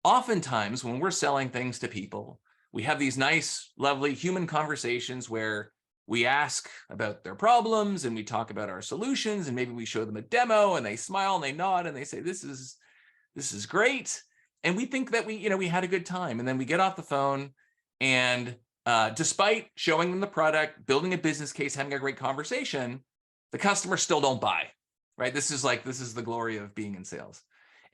oftentimes when we're selling things to people, we have these nice, lovely human conversations where we ask about their problems and we talk about our solutions, and maybe we show them a demo and they smile and they nod and they say, this is great. And we think that we had a good time. And then we get off the phone, and despite showing them the product, building a business case, having a great conversation, the customers still don't buy, right? This is the glory of being in sales.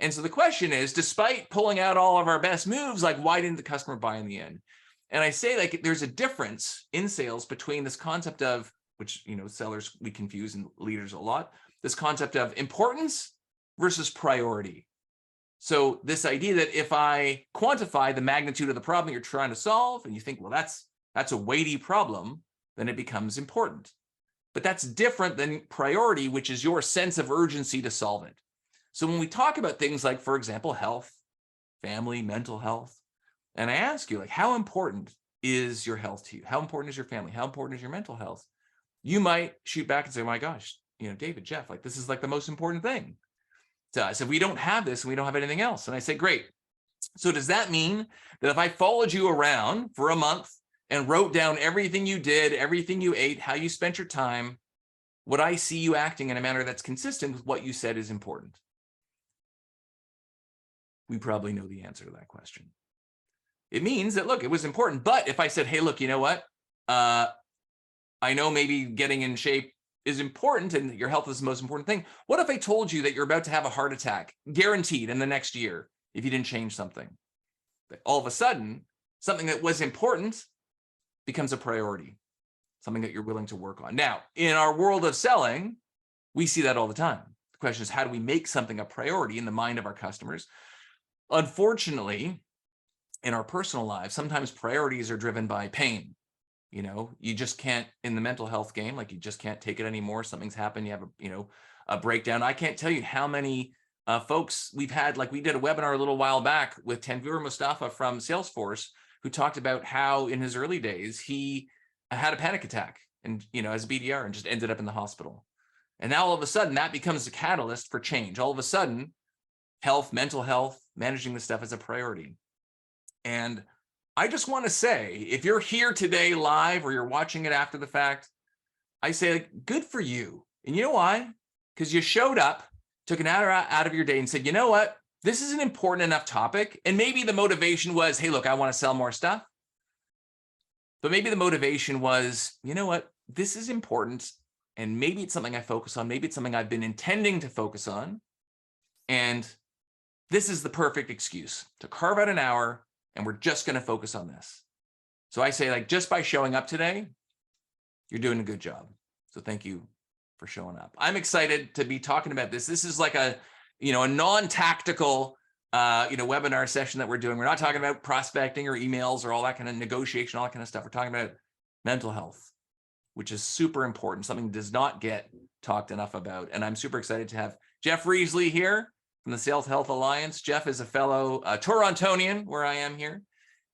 And so the question is, despite pulling out all of our best moves, like, why didn't the customer buy in the end? And I say, like, there's a difference in sales between this concept of, which, sellers, we confuse, and leaders a lot, this concept of importance versus priority. So this idea that if I quantify the magnitude of the problem you're trying to solve, and you think, well, that's a weighty problem, then it becomes important. But that's different than priority, which is your sense of urgency to solve it. So when we talk about things like, for example, health, family, mental health, and I ask you, like, how important is your health to you? How important is your family? How important is your mental health? You might shoot back and say, oh my gosh, David, Jeff, like, this is like the most important thing to us. If we don't have this, we don't have anything else. And I say, great. So does that mean that if I followed you around for a month and wrote down everything you did, everything you ate, how you spent your time, would I see you acting in a manner that's consistent with what you said is important? We probably know the answer to that question. It means that, look, it was important. But if I said, hey, look, you know what? I know maybe getting in shape is important and your health is the most important thing. What if I told you that you're about to have a heart attack, guaranteed, in the next year if you didn't change something? All of a sudden, something that was important becomes a priority, something that you're willing to work on. Now, in our world of selling, we see that all the time. The question is, how do we make something a priority in the mind of our customers? Unfortunately, in our personal lives, sometimes priorities are driven by pain. You just can't, in the mental health game, like, you just can't take it anymore. Something's happened. You have a breakdown. I can't tell you how many folks we've had. Like, we did a webinar a little while back with Tanvir Mustafa from Salesforce, who talked about how in his early days, he had a panic attack and, as a BDR, and just ended up in the hospital. And now all of a sudden that becomes a catalyst for change. All of a sudden, health, mental health, managing this stuff is a priority. And I just want to say, if you're here today live or you're watching it after the fact, I say, like, good for you. And you know why? Because you showed up, took an hour out of your day and said, you know what? This is an important enough topic. And maybe the motivation was, hey, look, I want to sell more stuff. But maybe the motivation was, you know what? This is important. And maybe it's something I focus on. Maybe it's something I've been intending to focus on. And this is the perfect excuse to carve out an hour, and we're just going to focus on this. So I say, like, just by showing up today, you're doing a good job. So thank you for showing up. I'm excited to be talking about this. This is like a non-tactical, webinar session that we're doing. We're not talking about prospecting or emails or all that kind of negotiation, all that kind of stuff. We're talking about mental health, which is super important, something that does not get talked enough about. And I'm super excited to have Jeff Riseley here from the Sales Health Alliance. Jeff is a fellow Torontonian, where I am here,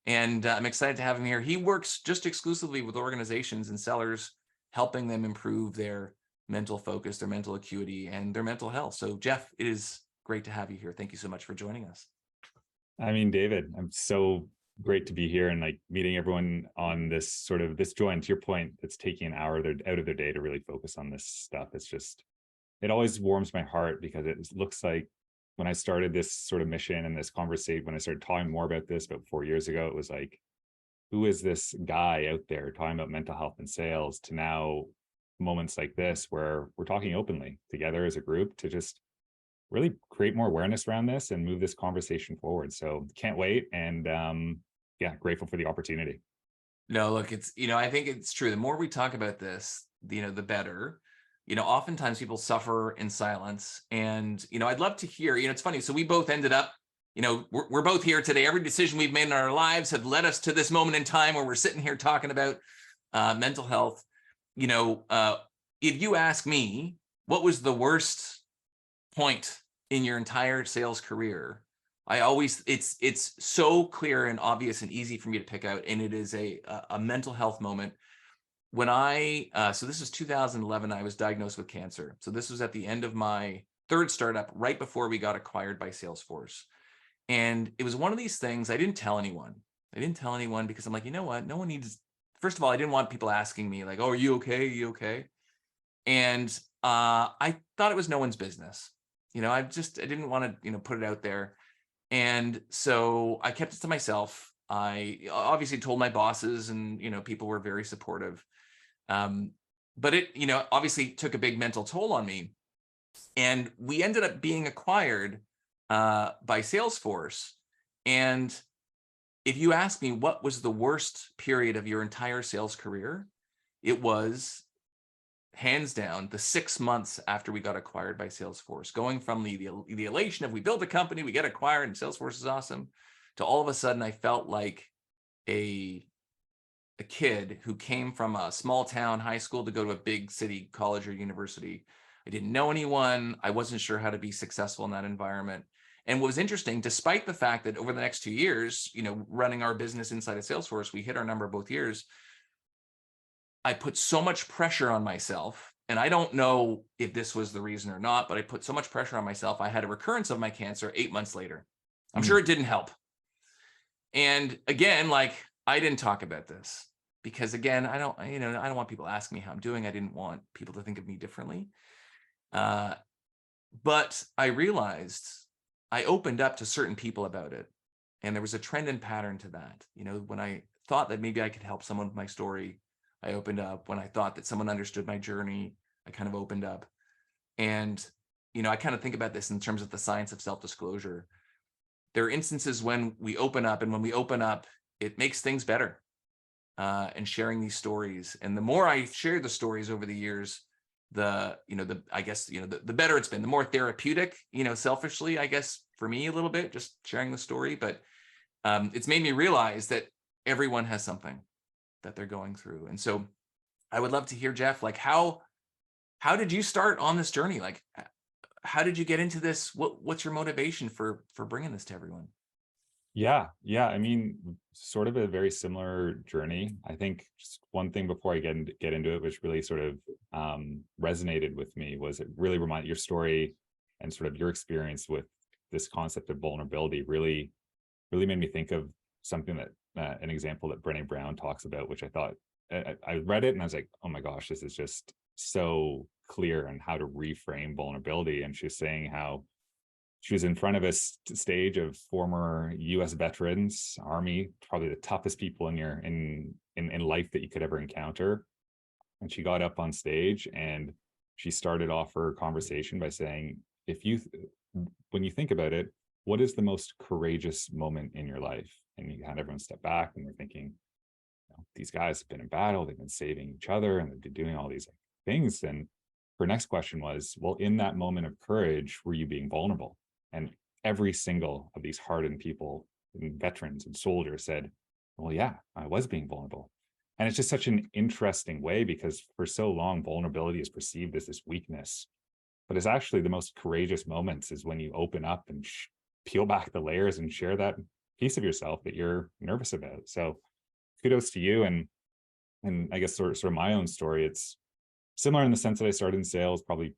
and I'm excited to have him here. He works just exclusively with organizations and sellers, helping them improve their mental focus, their mental acuity, and their mental health. So Jeff, it is great to have you here. Thank you so much for joining us. I mean, David, I'm so great to be here and, like, meeting everyone on this joint. To your point, it's taking an hour out of their day to really focus on this stuff. It always warms my heart, because it looks like, when I started this sort of mission and this conversation, when I started talking more about this about 4 years ago, it was like, who is this guy out there talking about mental health and sales, to now moments like this where we're talking openly together as a group to just really create more awareness around this and move this conversation forward. So can't wait. And grateful for the opportunity. No, look, it's, I think it's true. The more we talk about this, the better. Oftentimes people suffer in silence. And, I'd love to hear, it's funny. So we both ended up, we're both here today. Every decision we've made in our lives have led us to this moment in time where we're sitting here talking about mental health. If you ask me, what was the worst point in your entire sales career? It's so clear and obvious and easy for me to pick out. And it is a mental health moment. When so this was 2011, I was diagnosed with cancer. So this was at the end of my third startup, right before we got acquired by Salesforce. And it was one of these things I didn't tell anyone. I didn't tell anyone because I'm like, you know what? No one needs, first of all, I didn't want people asking me like, oh, are you okay? Are you okay? And I thought it was no one's business. I didn't want to, put it out there. And so I kept it to myself. I obviously told my bosses, and, people were very supportive. But it, obviously took a big mental toll on me. And we ended up being acquired by Salesforce. And if you ask me what was the worst period of your entire sales career, it was hands down the 6 months after we got acquired by Salesforce, going from the elation of we built a company, we get acquired, and Salesforce is awesome, to all of a sudden I felt like a kid who came from a small town high school to go to a big city college or university. I didn't know anyone. I wasn't sure how to be successful in that environment. And what was interesting, despite the fact that over the next 2 years, running our business inside of Salesforce, we hit our number both years, I put so much pressure on myself. And I don't know if this was the reason or not, but I put so much pressure on myself. I had a recurrence of my cancer 8 months later. I'm sure it didn't help. And again, like, I didn't talk about this because, again, I don't want people asking me how I'm doing. I didn't want people to think of me differently. But I realized I opened up to certain people about it. And there was a trend and pattern to that. When I thought that maybe I could help someone with my story, I opened up. When I thought that someone understood my journey, I kind of opened up. And, I kind of think about this in terms of the science of self-disclosure. There are instances when we open up, and when we open up, it makes things better. And sharing these stories. And the more I shared the stories over the years, the better it's been, the more therapeutic, selfishly, I guess, for me a little bit, just sharing the story. But it's made me realize that everyone has something that they're going through. And so I would love to hear, Jeff, like, how did you start on this journey? Like, how did you get into this? What's your motivation for bringing this to everyone? Yeah. I mean, sort of a very similar journey. I think just one thing before I get into it, which really sort of resonated with me, was it really reminded your story and sort of your experience with this concept of vulnerability really made me think of something that an example that Brené Brown talks about, which I thought I read it and I was like, oh my gosh, this is just so clear on how to reframe vulnerability. And she was saying how she was in front of a stage of former U.S. veterans, Army, probably the toughest people in life that you could ever encounter. And she got up on stage and she started off her conversation by saying, when you think about it, what is the most courageous moment in your life? And you had everyone step back and they're thinking, these guys have been in battle, they've been saving each other, and they've been doing all these things. And her next question was, well, in that moment of courage, were you being vulnerable? And every single of these hardened people, and veterans and soldiers, said, well, yeah, I was being vulnerable. And it's just such an interesting way, because for so long, vulnerability is perceived as this weakness. But it's actually the most courageous moments is when you open up and peel back the layers and share that piece of yourself that you're nervous about. So kudos to you. And I guess sort of my own story, it's similar in the sense that I started in sales probably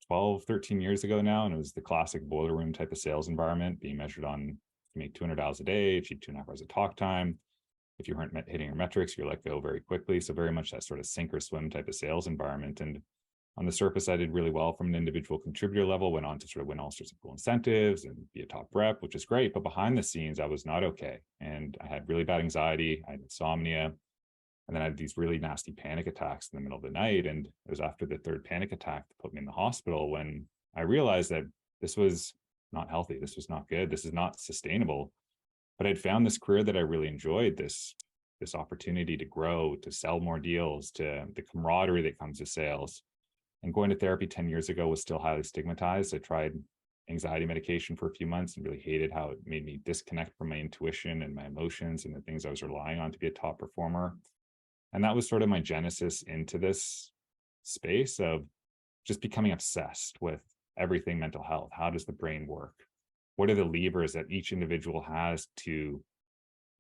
12, 13 years ago now. And it was the classic boiler room type of sales environment, being measured on, you make $200 a day, achieve 2.5 hours of talk time. If you weren't hitting your metrics, you're let go very quickly. So very much that sort of sink or swim type of sales environment. And on the surface, I did really well from an individual contributor level, went on to sort of win all sorts of cool incentives and be a top rep, which is great. But behind the scenes, I was not okay. And I had really bad anxiety, I had insomnia, and then I had these really nasty panic attacks in the middle of the night. And it was after the third panic attack that put me in the hospital when I realized that this was not healthy. This was not good. This is not sustainable. But I'd found this career that I really enjoyed, this opportunity to grow, to sell more deals, to the camaraderie that comes with sales. And going to therapy 10 years ago was still highly stigmatized. I tried anxiety medication for a few months and really hated how it made me disconnect from my intuition and my emotions and the things I was relying on to be a top performer. And that was sort of my genesis into this space of just becoming obsessed with everything mental health. How does the brain work? What are the levers that each individual has to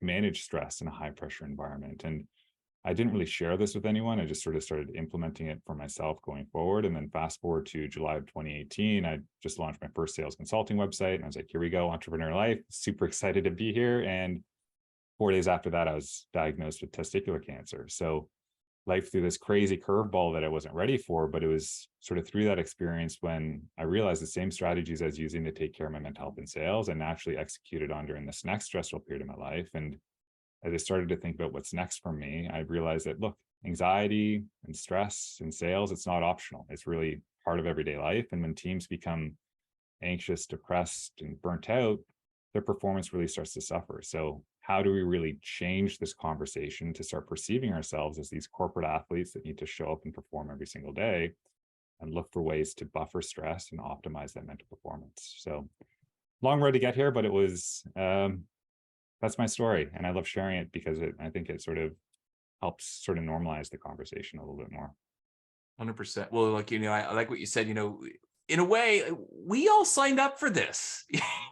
manage stress in a high pressure environment? And I didn't really share this with anyone. I just sort of started implementing it for myself going forward. And then fast forward to July of 2018, I just launched my first sales consulting website. And I was like, here we go, entrepreneur life, super excited to be here. And 4 days after that, I was diagnosed with testicular cancer. So life threw this crazy curveball that I wasn't ready for, but it was sort of through that experience when I realized the same strategies I was using to take care of my mental health and sales, and naturally executed on during this next stressful period of my life. And as I started to think about what's next for me, I realized that, look, anxiety and stress and sales, it's not optional. It's really part of everyday life. And when teams become anxious, depressed, and burnt out, their performance really starts to suffer. So how do we really change this conversation to start perceiving ourselves as these corporate athletes that need to show up and perform every single day, and look for ways to buffer stress and optimize that mental performance? So long road to get here, but it was, that's my story. And I love sharing it because I think it sort of helps sort of normalize the conversation a little bit more. 100%. Well, like, I like what you said, in a way, we all signed up for this.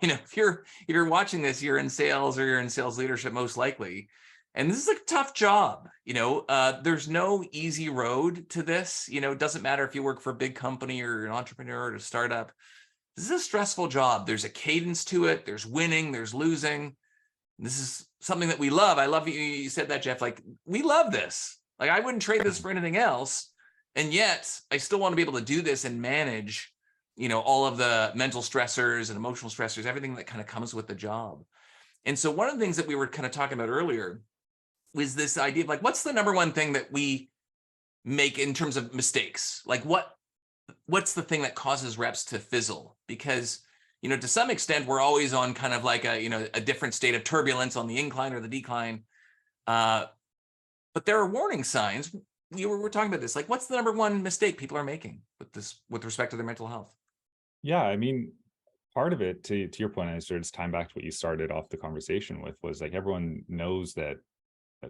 If you're watching this, you're in sales or you're in sales leadership, most likely. And this is a tough job. There's no easy road to this. It doesn't matter if you work for a big company or an entrepreneur or a startup. This is a stressful job. There's a cadence to it. There's winning, there's losing. This is something that we love. I love you said that, Jeff. Like, we love this. Like, I wouldn't trade this for anything else. And yet I still want to be able to do this and manage, all of the mental stressors and emotional stressors, everything that kind of comes with the job. And so one of the things that we were kind of talking about earlier was this idea of, like, what's the number one thing that we make in terms of mistakes? Like, what's the thing that causes reps to fizzle? Because, to some extent, we're always on kind of like a different state of turbulence on the incline or the decline. But there are warning signs. We're talking about this. Like, what's the number one mistake people are making with respect to their mental health? Yeah, I mean, part of it, to your point, I sort of time back to what you started off the conversation with, was like, everyone knows that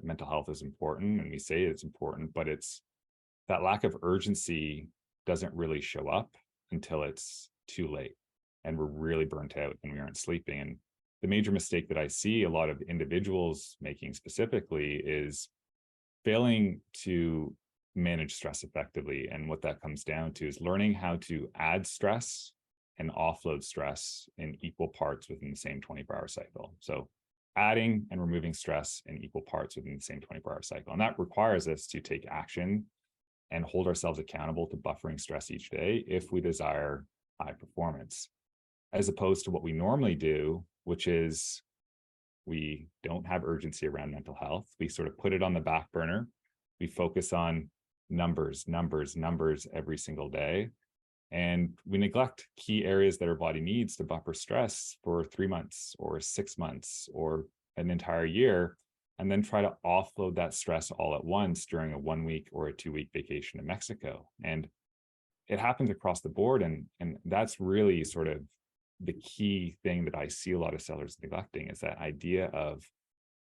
mental health is important, and we say it's important, but it's that lack of urgency doesn't really show up until it's too late and we're really burnt out and we aren't sleeping. And the major mistake that I see a lot of individuals making specifically is failing to manage stress effectively. And what that comes down to is learning how to add stress and offload stress in equal parts within the same 24-hour cycle. So adding and removing stress in equal parts within the same 24-hour cycle. And that requires us to take action and hold ourselves accountable to buffering stress each day if we desire high performance, as opposed to what we normally do, which is we don't have urgency around mental health. We sort of put it on the back burner. We focus on numbers every single day. And we neglect key areas that our body needs to buffer stress for 3 months or 6 months or an entire year, and then try to offload that stress all at once during a 1 week or a 2 week vacation to Mexico. And it happens across the board. And that's really sort of the key thing that I see a lot of sellers neglecting, is that idea of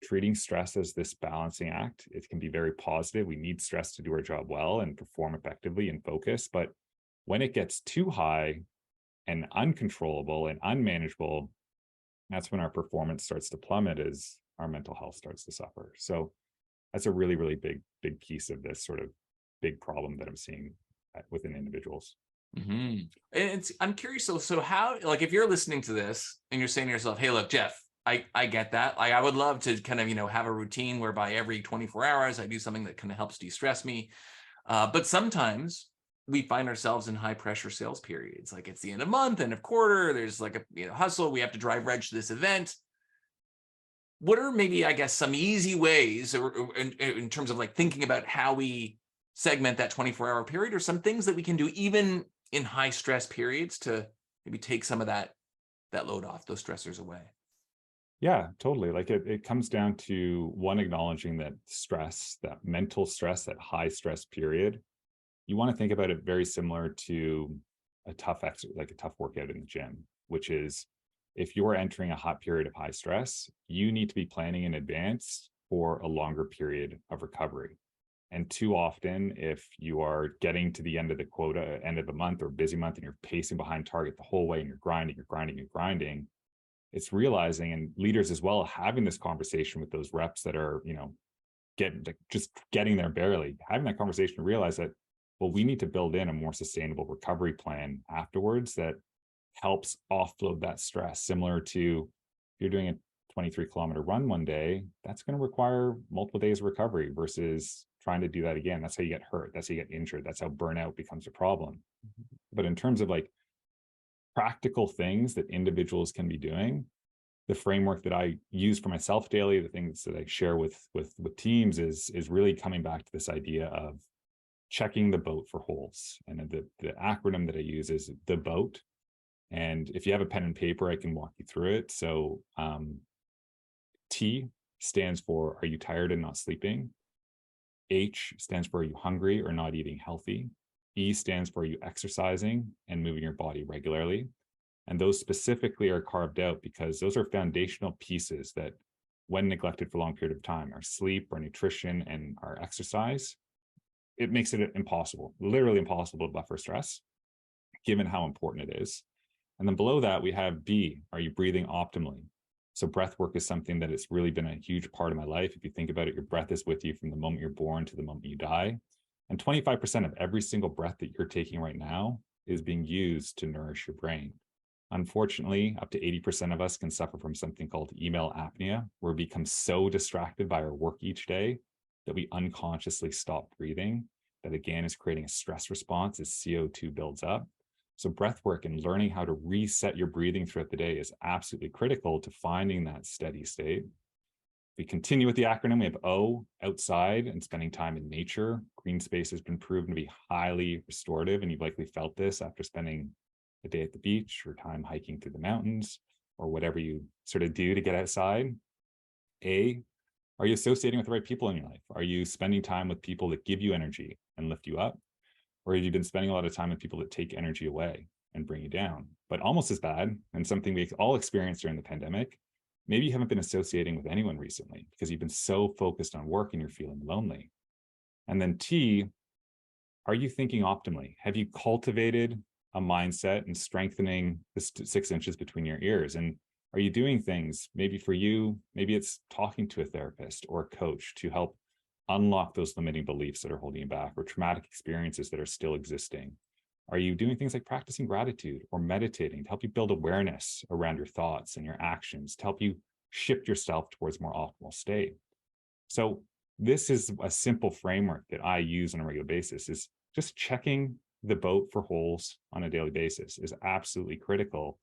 treating stress as this balancing act. It can be very positive. We need stress to do our job well and perform effectively and focus. But when it gets too high and uncontrollable and unmanageable, that's when our performance starts to plummet, as our mental health starts to suffer. So that's a really, really big piece of this sort of big problem that I'm seeing within individuals. Mm-hmm. And I'm curious, so how, like, if you're listening to this and you're saying to yourself, hey, look, Jeff, I get that. Like, I would love to kind of, have a routine whereby every 24 hours I do something that kind of helps de-stress me. But sometimes we find ourselves in high pressure sales periods. Like, it's the end of month, end of quarter, there's like a hustle. We have to drive reg to this event. What are maybe, I guess, some easy ways or in terms of like thinking about how we segment that 24-hour period, or some things that we can do even in high stress periods to maybe take some of that load off, those stressors away? Yeah, totally. Like it comes down to one, acknowledging that stress, that mental stress, that high stress period, you want to think about it very similar to a tough exercise, like a tough workout in the gym, which is, if you're entering a hot period of high stress, you need to be planning in advance for a longer period of recovery. And too often, if you are getting to the end of the quota, end of the month or busy month, and you're pacing behind target the whole way and you're grinding, it's realizing, and leaders as well, having this conversation with those reps that are, just getting there barely, having that conversation to realize that, well, we need to build in a more sustainable recovery plan afterwards that helps offload that stress. Similar to if you're doing a 23-kilometer run one day, that's going to require multiple days of recovery versus trying to do that again. That's how you get hurt. That's how you get injured. That's how burnout becomes a problem. But in terms of like practical things that individuals can be doing, the framework that I use for myself daily, the things that I share with teams is really coming back to this idea of checking the boat for holes. And the acronym that I use is the boat. And if you have a pen and paper, I can walk you through it. So T stands for, are you tired and not sleeping? H stands for, are you hungry or not eating healthy? E stands for, are you exercising and moving your body regularly? And those specifically are carved out because those are foundational pieces that, when neglected for a long period of time, our sleep, our nutrition, and our exercise, it makes it impossible, literally impossible to buffer stress, given how important it is. And then below that, we have B, are you breathing optimally? So breath work is something that has really been a huge part of my life. If you think about it, your breath is with you from the moment you're born to the moment you die. And 25% of every single breath that you're taking right now is being used to nourish your brain. Unfortunately, up to 80% of us can suffer from something called email apnea, where we become so distracted by our work each day that we unconsciously stop breathing. That again is creating a stress response as CO2 builds up. So breath work and learning how to reset your breathing throughout the day is absolutely critical to finding that steady state. We continue with the acronym. We have O, outside and spending time in nature. Green space has been proven to be highly restorative, and you've likely felt this after spending a day at the beach or time hiking through the mountains or whatever you sort of do to get outside. A, are you associating with the right people in your life? Are you spending time with people that give you energy and lift you up? Or have you been spending a lot of time with people that take energy away and bring you down? But almost as bad, and something we all experienced during the pandemic, maybe you haven't been associating with anyone recently because you've been so focused on work and you're feeling lonely. And then T, are you thinking optimally? Have you cultivated a mindset and strengthening the 6 inches between your ears? And are you doing things, maybe for you, maybe it's talking to a therapist or a coach to help unlock those limiting beliefs that are holding you back, or traumatic experiences that are still existing? Are you doing things like practicing gratitude or meditating to help you build awareness around your thoughts and your actions, to help you shift yourself towards a more optimal state? So this is a simple framework that I use on a regular basis, is just checking the boat for holes on a daily basis is absolutely critical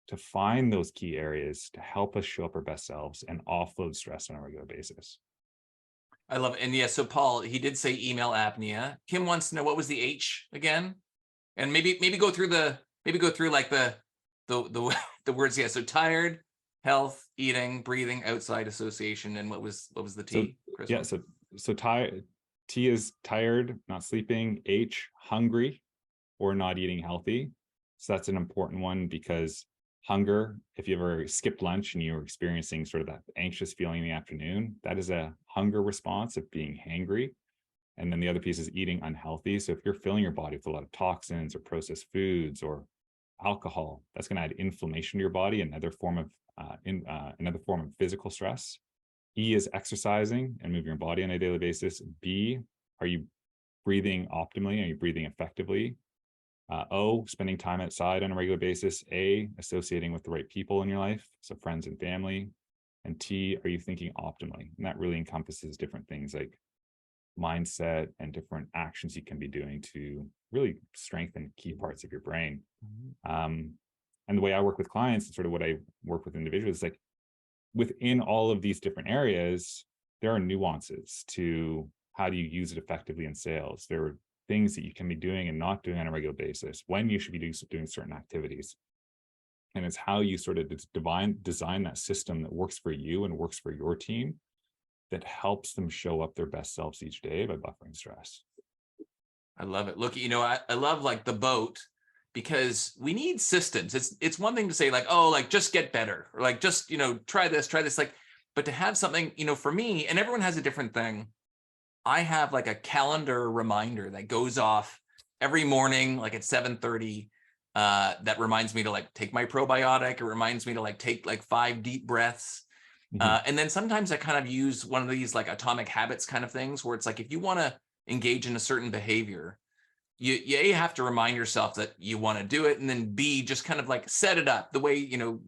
to find those key areas to help us show up our best selves and offload stress on a regular basis. I love it. And yeah, so Paul, he did say email apnea. Kim wants to know, what was the H again? And maybe go through like the the words. Yeah. So tired, health, eating, breathing, outside, association, and what was the T? So, yeah. So tired. T is tired, not sleeping. H, hungry or not eating healthy. So that's an important one, because hunger, if you ever skipped lunch and you were experiencing sort of that anxious feeling in the afternoon, that is a hunger response of being hangry. And then the other piece is eating unhealthy. So if you're filling your body with a lot of toxins or processed foods or alcohol, that's going to add inflammation to your body, another form of physical stress. E is exercising and moving your body on a daily basis. B, are you breathing optimally? Are you breathing effectively? O, spending time outside on a regular basis. A, associating with the right people in your life, so friends and family. And T, are you thinking optimally? And that really encompasses different things like mindset and different actions you can be doing to really strengthen key parts of your brain. And the way I work with clients and sort of what I work with individuals is like, within all of these different areas, there are nuances to how do you use it effectively in sales. There are things that you can be doing and not doing on a regular basis, when you should be doing certain activities. And it's how you sort of design that system that works for you and works for your team, that helps them show up their best selves each day by buffering stress. I love it. Look, I love like the boat, because we need systems. It's one thing to say like, oh, like just get better, or like just, try this, like, but to have something, for me, and everyone has a different thing. I have like a calendar reminder that goes off every morning, like at 7:30, that reminds me to like take my probiotic. It reminds me to like take like 5 deep breaths. And then sometimes I kind of use one of these like atomic habits kind of things where it's like, if you want to engage in a certain behavior, you A, have to remind yourself that you want to do it, and then B, just kind of like set it up the way,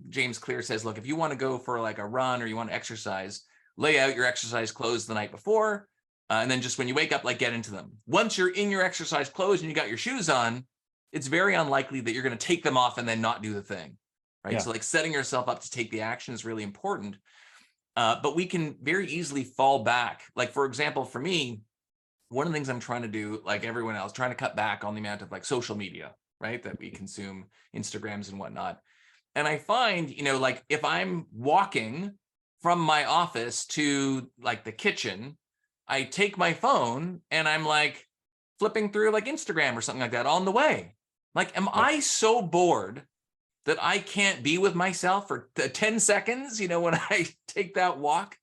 James Clear says, look, if you want to go for like a run or you want to exercise, lay out your exercise clothes the night before. And then just when you wake up, like get into them. Once you're in your exercise clothes and you got your shoes on, it's very unlikely that you're going to take them off and then not do the thing, right? Yeah. So like setting yourself up to take the action is really important. But we can very easily fall back. Like, for example, for me, one of the things I'm trying to do, like everyone else, trying to cut back on the amount of like social media, right, that we consume, Instagrams and whatnot. And I find, like if I'm walking from my office to like the kitchen, I take my phone and I'm like flipping through like Instagram or something like that on the way. Like, am I so bored that I can't be with myself for 10 seconds, when I take that walk?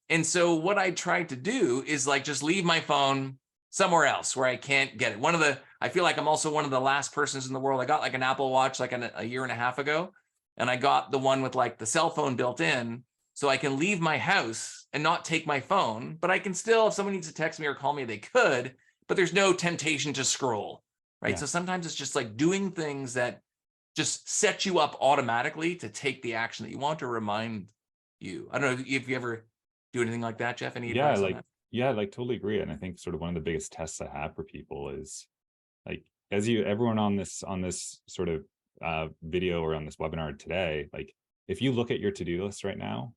And so what I tried to do is like just leave my phone somewhere else where I can't get it. I feel like I'm also one of the last persons in the world. I got like an Apple Watch like a year and a half ago, and I got the one with like the cell phone built in, so I can leave my house and not take my phone, but I can still, if someone needs to text me or call me, they could, but there's no temptation to scroll, right? Yeah. So sometimes it's just like doing things that just set you up automatically to take the action that you want to remind you. I don't know if you ever do anything like that, Jeff. Any advice on that? Yeah, like totally agree. And I think sort of one of the biggest tests I have for people is like, everyone on this sort of video or on this webinar today, like if you look at your to-do list right now,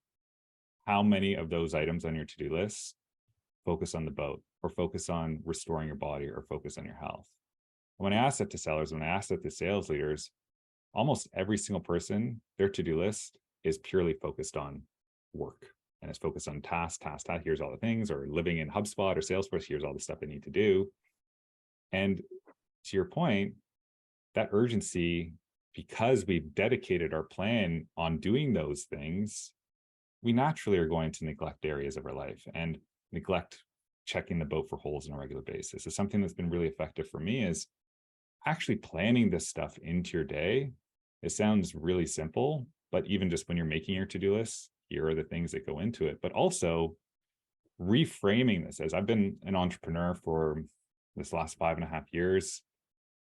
how many of those items on your to-do list focus on the boat or focus on restoring your body or focus on your health? When I ask that to sellers, when I ask that to sales leaders, almost every single person, their to-do list is purely focused on work. And it's focused on task. Here's all the things, or living in HubSpot or Salesforce, here's all the stuff they need to do. And to your point, that urgency, because we've dedicated our plan on doing those things, we naturally are going to neglect areas of our life and neglect checking the boat for holes on a regular basis. So something that's been really effective for me is actually planning this stuff into your day. It sounds really simple, but even just when you're making your to-do list, here are the things that go into it. But also reframing this, as I've been an entrepreneur for this last 5.5 years,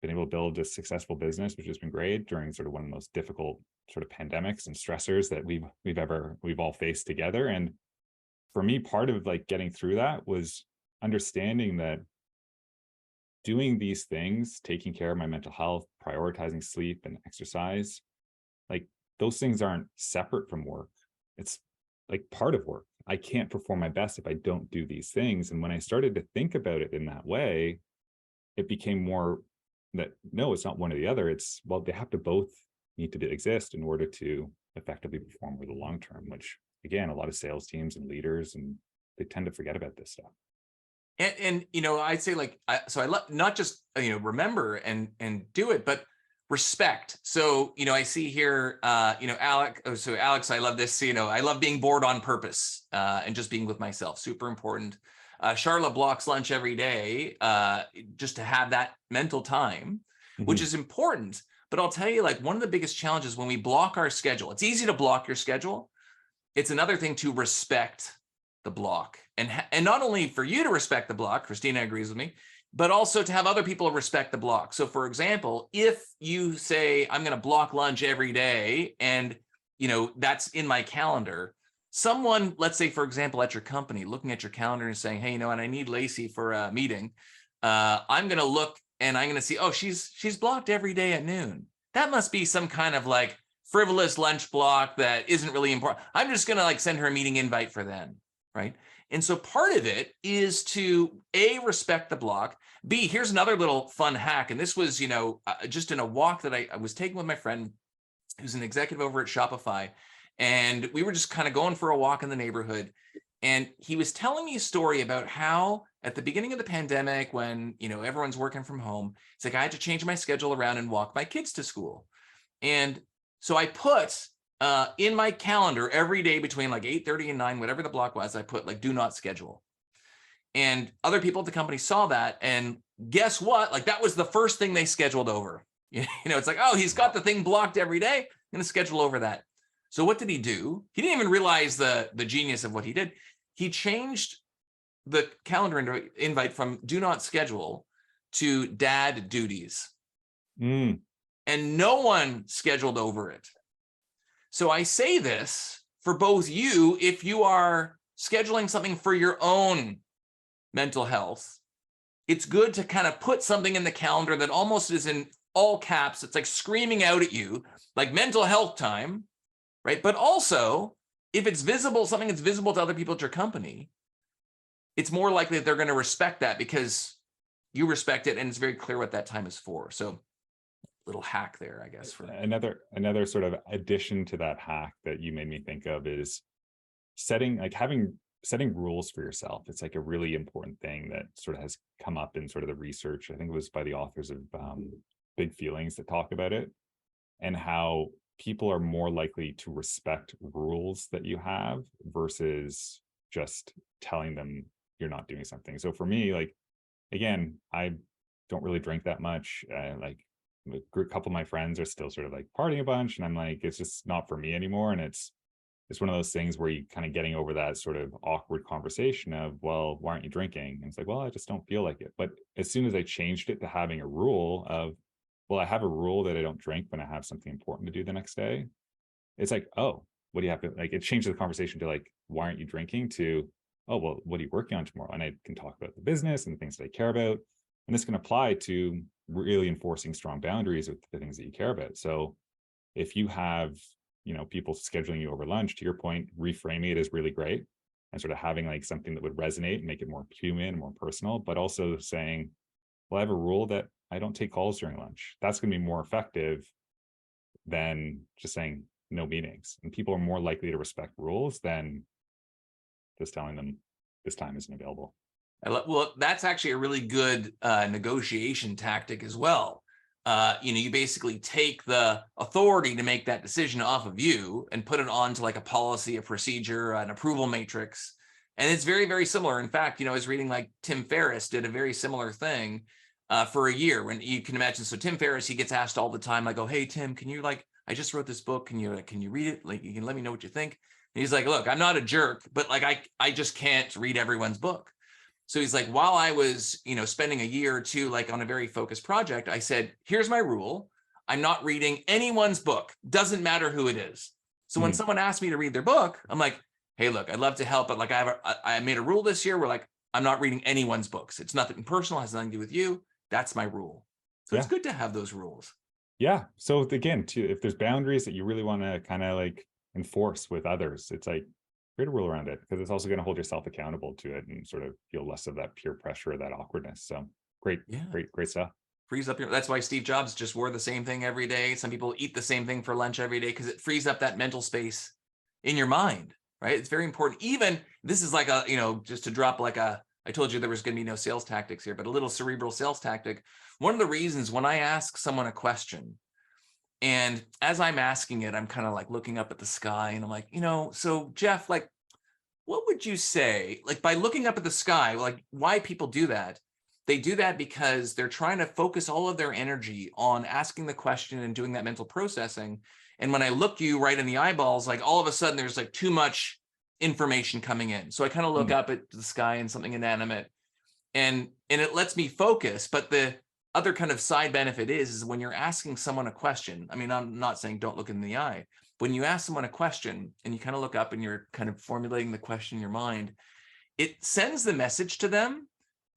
been able to build a successful business, which has been great during sort of one of the most difficult sort of pandemics and stressors that we've all faced together. And for me, part of like getting through that was understanding that doing these things, taking care of my mental health, prioritizing sleep and exercise, like those things aren't separate from work. It's like part of work. I can't perform my best if I don't do these things. And when I started to think about it in that way, it became more that, no, it's not one or the other. It's, well, they have to both need to exist in order to effectively perform over the long term, which again, a lot of sales teams and leaders, and they tend to forget about this stuff. And I'd say like, so I love not just, remember and do it, but respect. So, I see here, Alex, Alex, I love this, I love being bored on purpose and just being with myself. Super important. Charlotte blocks lunch every day just to have that mental time, which is important. But I'll tell you, like, one of the biggest challenges when we block our schedule, it's easy to block your schedule. It's another thing to respect the block. And not only for you to respect the block, Christina agrees with me, but also to have other people respect the block. So for example, if you say, I'm going to block lunch every day and, that's in my calendar, someone, let's say, for example, at your company, looking at your calendar and saying, hey, what, I need Lacey for a meeting. I'm going to look and I'm going to see, oh, she's blocked every day at noon. That must be some kind of like frivolous lunch block that isn't really important. I'm just going to like send her a meeting invite for then, right? And so part of it is to A, respect the block. B, here's another little fun hack. And this was, just in a walk that I was taking with my friend who's an executive over at Shopify. And we were just kind of going for a walk in the neighborhood. And he was telling me a story about how at the beginning of the pandemic, when, everyone's working from home, it's like I had to change my schedule around and walk my kids to school. And so I put in my calendar every day between like 8:30 and 9, whatever the block was, I put like do not schedule. And other people at the company saw that, and guess what? Like that was the first thing they scheduled over. It's like, oh, he's got the thing blocked every day. I'm going to schedule over that. So what did he do? He didn't even realize the genius of what he did. He changed the calendar invite from do not schedule to dad duties. Mm. And no one scheduled over it. So I say this for both you, if you are scheduling something for your own mental health, it's good to kind of put something in the calendar that almost is in all caps. It's like screaming out at you, like mental health time, right? But also, if it's visible, something that's visible to other people at your company, it's more likely that they're going to respect that because you respect it and it's very clear what that time is for. So little hack there, I guess. For another sort of addition to that hack that you made me think of is setting rules for yourself. It's like a really important thing that sort of has come up in sort of the research. I think it was by the authors of Big Feelings that talk about it, and how people are more likely to respect rules that you have versus just telling them you're not doing something. So for me, like, again, I don't really drink that much. Like a couple of my friends are still sort of like partying a bunch, and I'm like, it's just not for me anymore. And it's one of those things where you kind of getting over that sort of awkward conversation of, well, why aren't you drinking? And it's like, well, I just don't feel like it. But as soon as I changed it to having a rule of, well, I have a rule that I don't drink when I have something important to do the next day, it's like, oh, what do you have to, like, it changed the conversation to like, why aren't you drinking, to, oh, well, what are you working on tomorrow? And I can talk about the business and the things that I care about. And this can apply to really enforcing strong boundaries with the things that you care about. So if you have, people scheduling you over lunch, to your point, reframing it is really great, and sort of having like something that would resonate and make it more human, more personal, but also saying, well, I have a rule that I don't take calls during lunch. That's going to be more effective than just saying no meetings. And people are more likely to respect rules than just telling them this time isn't available. Well, that's actually a really good negotiation tactic as well. You basically take the authority to make that decision off of you and put it onto like a policy, a procedure, an approval matrix. And it's very, very similar. In fact, I was reading like Tim Ferriss did a very similar thing for a year, when you can imagine. So Tim Ferriss, he gets asked all the time, like, oh, hey, Tim, can you I just wrote this book. Can you read it? Like, you can let me know what you think. And he's like, look, I'm not a jerk, but like, I just can't read everyone's book. So he's like, while I was, spending a year or two, like on a very focused project, I said, here's my rule. I'm not reading anyone's book. Doesn't matter who it is. So when someone asks me to read their book, I'm like, hey, look, I'd love to help, but like I made a rule this year where like, I'm not reading anyone's books. It's nothing personal, has nothing to do with you. That's my rule. So It's good to have those rules. Yeah. So again, if there's boundaries that you really want to kind of like enforce with others, it's like, create a rule around it, because it's also going to hold yourself accountable to it and sort of feel less of that peer pressure, that awkwardness. So great stuff. Frees up that's why Steve Jobs just wore the same thing every day. Some people eat the same thing for lunch every day because it frees up that mental space in your mind, right? It's very important. Even this is like a, just to drop like I told you there was going to be no sales tactics here, but a little cerebral sales tactic. One of the reasons when I ask someone a question, and as I'm asking it, I'm kind of like looking up at the sky and I'm like, so Jeff, like, what would you say, like by looking up at the sky, like why people do that? They do that because they're trying to focus all of their energy on asking the question and doing that mental processing. And when I look you right in the eyeballs, like all of a sudden there's like too much information coming in. So I kind of look up at the sky and something inanimate, and it lets me focus. But the other kind of side benefit is when you're asking someone a question, I mean, I'm not saying don't look in the eye. When you ask someone a question and you kind of look up and you're kind of formulating the question in your mind, it sends the message to them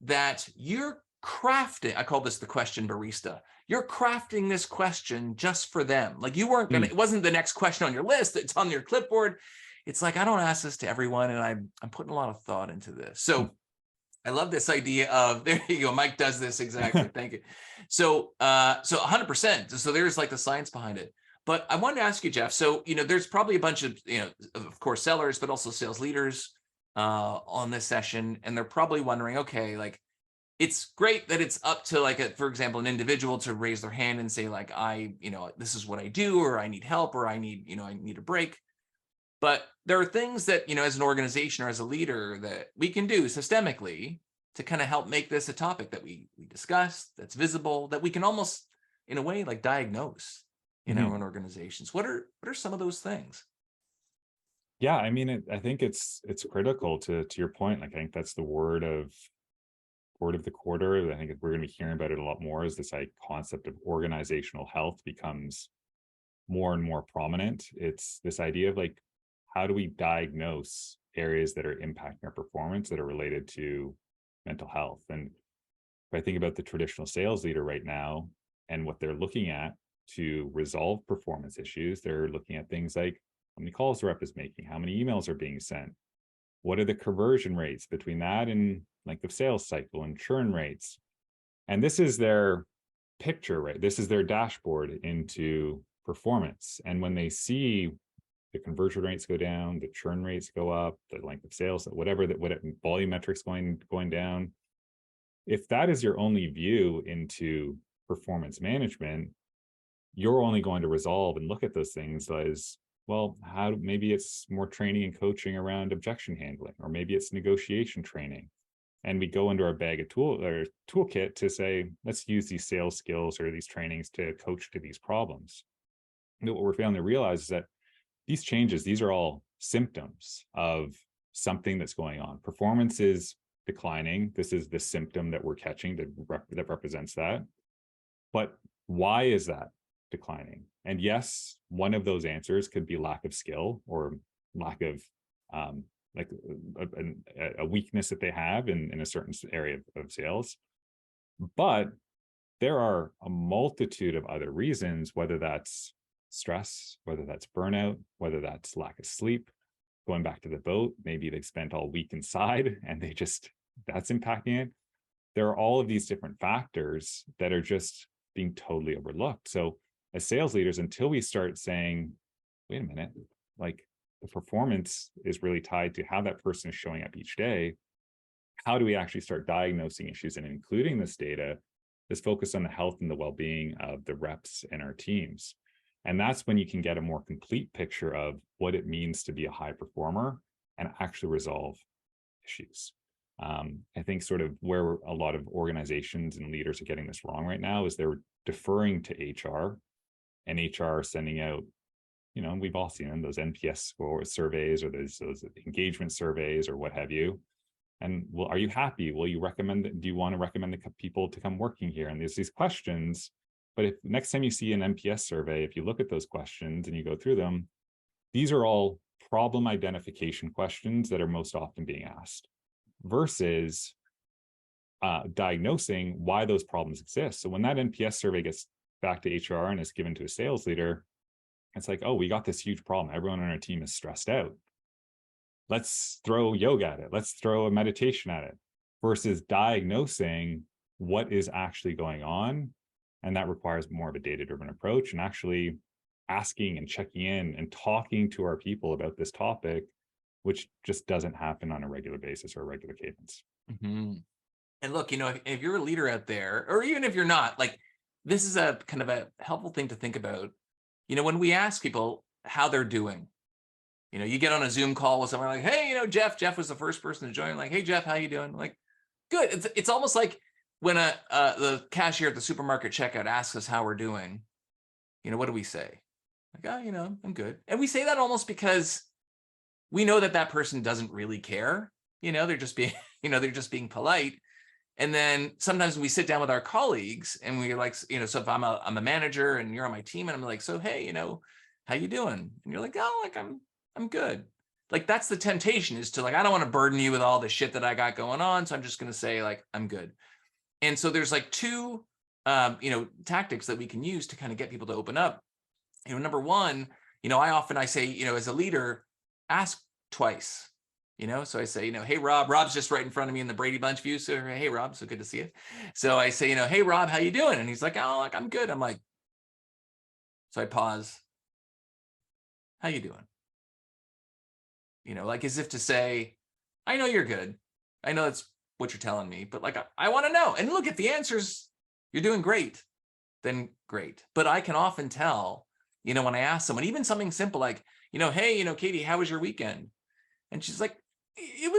that you're crafting, I call this the question barista. You're crafting this question just for them. Like you weren't gonna, it wasn't the next question on your list, it's on your clipboard. It's like, I don't ask this to everyone, and I'm putting a lot of thought into this. So I love this idea of, there you go, Mike does this exactly. Thank you. So 100%. So there's like the science behind it. But I wanted to ask you, Jeff, so, there's probably a bunch of, of course, sellers, but also sales leaders on this session. And they're probably wondering, okay, like, it's great that it's up to like, for example, an individual to raise their hand and say like, this is what I do, or I need help, or I need a break. But there are things that, as an organization or as a leader that we can do systemically to kind of help make this a topic that we discuss, that's visible, that we can almost, in a way, like diagnose in our own organizations. What are some of those things? Yeah, I mean, I think it's critical to your point. Like, I think that's the word of the quarter. I think we're going to be hearing about it a lot more as this like concept of organizational health becomes more and more prominent. It's this idea of like, how do we diagnose areas that are impacting our performance that are related to mental health? And if I think about the traditional sales leader right now and what they're looking at to resolve performance issues, they're looking at things like how many calls the rep is making, how many emails are being sent, what are the conversion rates between that and length of sales cycle and churn rates. And this is their picture, right? This is their dashboard into performance. And when they see the conversion rates go down, the churn rates go up, the length of sales, whatever that, what volume metrics going down, if that is your only view into performance management, you're only going to resolve and look at those things as, well, how maybe it's more training and coaching around objection handling, or maybe it's negotiation training. And we go into our bag of toolkit to say, let's use these sales skills or these trainings to coach to these problems. And what we're failing to realize is that these changes, these are all symptoms of something that's going on. Performance is declining. This is the symptom that we're catching that represents that. But why is that declining? And yes, one of those answers could be lack of skill or lack of like a weakness that they have in a certain area of sales. But there are a multitude of other reasons, whether that's stress, whether that's burnout, whether that's lack of sleep, going back to the boat, maybe they've spent all week inside and that's impacting it. There are all of these different factors that are just being totally overlooked. So as sales leaders, until we start saying, wait a minute, like the performance is really tied to how that person is showing up each day, how do we actually start diagnosing issues and including this data that's focused on the health and the well-being of the reps and our teams? And that's when you can get a more complete picture of what it means to be a high performer and actually resolve issues. I think sort of where a lot of organizations and leaders are getting this wrong right now is they're deferring to HR, and HR sending out, we've all seen them, those NPS score surveys or those engagement surveys or what have you. And well, are you happy? Will you recommend, do you want to recommend the people to come working here? And there's these questions, but if next time you see an NPS survey, if you look at those questions and you go through them, these are all problem identification questions that are most often being asked versus diagnosing why those problems exist. So when that NPS survey gets back to HR and is given to a sales leader, it's like, oh, we got this huge problem. Everyone on our team is stressed out. Let's throw yoga at it. Let's throw a meditation at it versus diagnosing what is actually going on. And that requires more of a data-driven approach and actually asking and checking in and talking to our people about this topic, which just doesn't happen on a regular basis or a regular cadence. Mm-hmm. And look, if you're a leader out there, or even if you're not, like, this is a kind of a helpful thing to think about. When we ask people how they're doing, you get on a Zoom call with someone like, hey, Jeff was the first person to join. Like, hey, Jeff, how you doing? Like, good. It's almost like when the cashier at the supermarket checkout asks us how we're doing, what do we say? Like, oh, I'm good. And we say that almost because we know that person doesn't really care. They're just being, they're just being polite. And then sometimes we sit down with our colleagues and we're like, so if I'm a manager and you're on my team and I'm like, so, hey, how you doing? And you're like, oh, like I'm good. Like, that's the temptation, is to like, I don't want to burden you with all the shit that I got going on. So I'm just going to say like, I'm good. And so there's like two, tactics that we can use to kind of get people to open up. Number one, I say, as a leader, ask twice. So I say, hey, Rob's just right in front of me in the Brady Bunch view. So, hey, Rob, so good to see you. So I say, hey, Rob, how you doing? And he's like, oh, like, I'm good. I'm like, so I pause. How you doing? Like as if to say, I know you're good. I know that's what you're telling me, but like, I want to know. And look, if the answer's you're doing great, then great. But I can often tell, when I ask someone, even something simple like, hey, Katie, how was your weekend? And she's like, it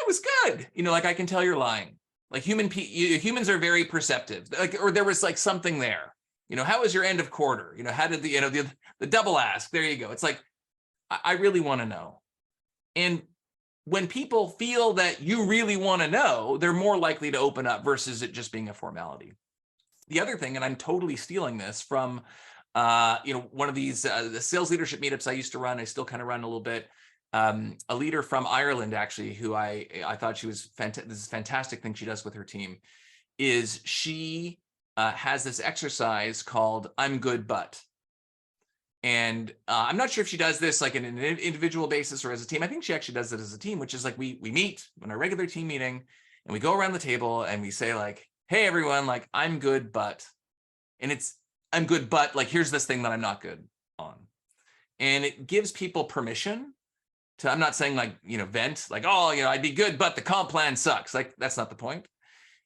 was good. Like, I can tell you're lying. Like, humans are very perceptive. Like, or there was like something there. How was your end of quarter? How did the double ask? There you go. It's like, I really want to know. And when people feel that you really want to know, they're more likely to open up versus it just being a formality. The other thing, and I'm totally stealing this from, one of these the sales leadership meetups I used to run. I still kind of run a little bit. A leader from Ireland, actually, who I thought she was fantastic. This is a fantastic thing she does with her team. Is she has this exercise called "I'm good, but." And I'm not sure if she does this like in an individual basis or as a team. I think she actually does it as a team, which is like we meet in our regular team meeting and we go around the table and we say like, hey, everyone, like, I'm good, but, and it's, I'm good, but like, here's this thing that I'm not good on. And it gives people permission to, I'm not saying like, vent, like, oh, I'd be good, but the comp plan sucks. Like, that's not the point.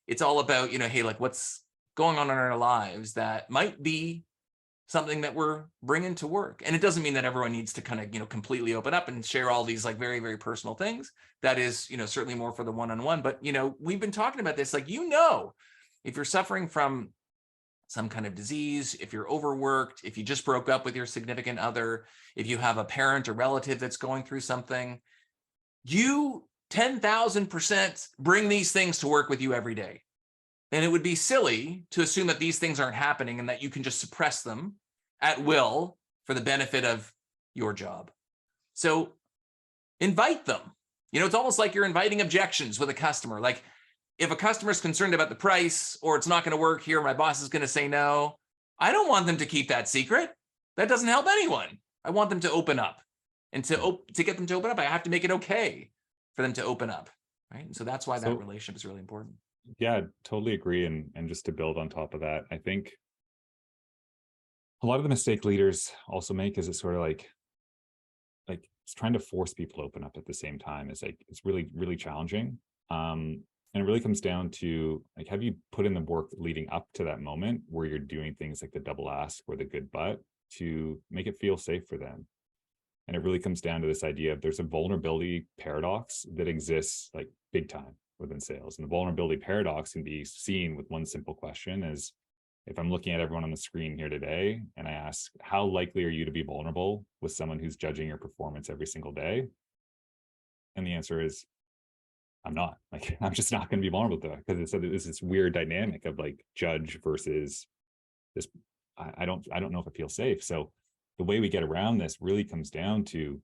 It's all about, hey, like what's going on in our lives that might be something that we're bringing to work. And it doesn't mean that everyone needs to kind of, completely open up and share all these like very, very personal things. That is, certainly more for the one-on-one, but, we've been talking about this, like, if you're suffering from some kind of disease, if you're overworked, if you just broke up with your significant other, if you have a parent or relative that's going through something, you 10,000% bring these things to work with you every day. And it would be silly to assume that these things aren't happening and that you can just suppress them at will for the benefit of your job. So invite them. It's almost like you're inviting objections with a customer. Like if a customer is concerned about the price or it's not going to work here, my boss is going to say no. I don't want them to keep that secret. That doesn't help anyone. I want them to open up. And to get them to open up, I have to make it okay for them to open up. Right. And so that's why that relationship is really important. Yeah, totally agree. And just to build on top of that, I think a lot of the mistake leaders also make is it's sort of like it's trying to force people to open up at the same time. It's like, it's really, really challenging. And it really comes down to like, have you put in the work leading up to that moment where you're doing things like the double ask or the good but to make it feel safe for them? And it really comes down to this idea of there's a vulnerability paradox that exists like big time within sales. And the vulnerability paradox can be seen with one simple question is, if I'm looking at everyone on the screen here today and I ask, how likely are you to be vulnerable with someone who's judging your performance every single day? And the answer is, I'm not. Like, I'm just not going to be vulnerable to it, because it's this weird dynamic of like judge versus this. I don't know if it feels safe. So the way we get around this really comes down to